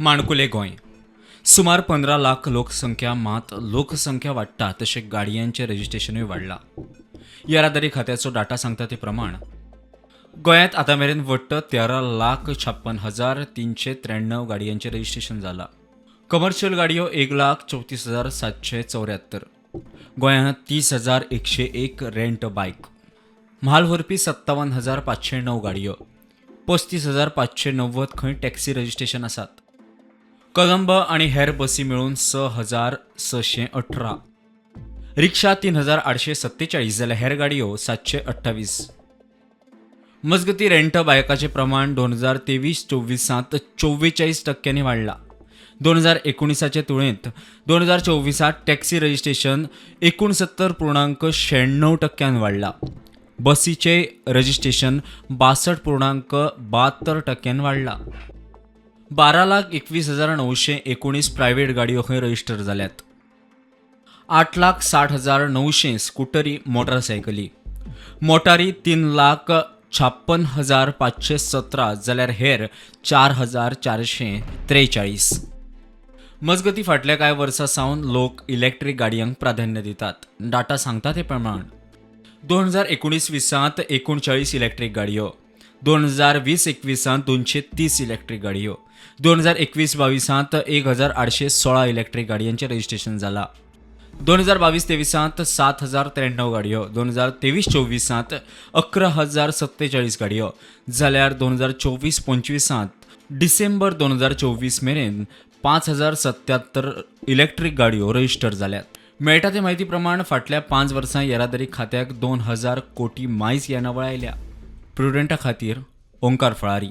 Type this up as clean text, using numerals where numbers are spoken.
माणकुले गोंय सुमार 15 लाख लोकसंख्या मात लोकसंख्या वाडटा तशें गाडयांचें रजिस्ट्रेशनूय वाडलां. येरादारी खात्याचो डाटा सांगता ते प्रमाण गोंयांत आतां मेरेन वट्ट 13,56,393 गाडयांचें रजिस्ट्रेशन जालां. कमर्शियल गाडयो 1,34,774. गोंयांत 30,101 रेंट बायक. म्हाल व्हरपी 57,509 गाडयो. 35,590 खंय टॅक्सी रजिस्ट्रेशन आसात. कदंब आनी हेर बसी मेळून 6,618. रिक्षा 3,847 जाल्यार हेर गाडयो 728. मजगती रेंट बायकाचें प्रमाण 2023-24 44% वाडलां. 2019चे तुळेंत 2024 टॅक्सी रजिस्ट्रेशन 69.96% वाडलां. बसीचे रजिस्ट्रेशन 62.72% वाडलां. 12,21,919 प्रायव्हेट गाडयो खंय रजिस्टर जाल्यात. 8,60,900 स्कुटरी मोटारसायकली. मोटारी 3,56,517 जाल्यार हेर 4,443. मजगती फाटल्या कांय वर्सां सावन लोक इलेक्ट्रीक गाडयांक प्राधान्य दितात. डाटा सांगता ते प्रमाण 2019-20 39 इलेक्ट्रीक गाडयो. 2020-21 230 इलेक्ट्रीक गाडयो. 2021-22 1,816 इलेक्ट्रीक गाडयांचें रजिस्ट्रेशन जालां. 2022-23 7,093 गाडयो. 2023-24 11,047 गाडयो जाल्यार 2024-25 डिसेंबर 2024 मेरेन 5,077 इलेक्ट्रीक गाडयो रजिस्टर जाल्यात. मेळटा ते म्हायती प्रमाण फाटल्या 5 वर्सां येरादारी खात्याक 2,000 कोटी मायज येणावळ आयल्या. प्रुडंटा खातीर ओंकार फळारी.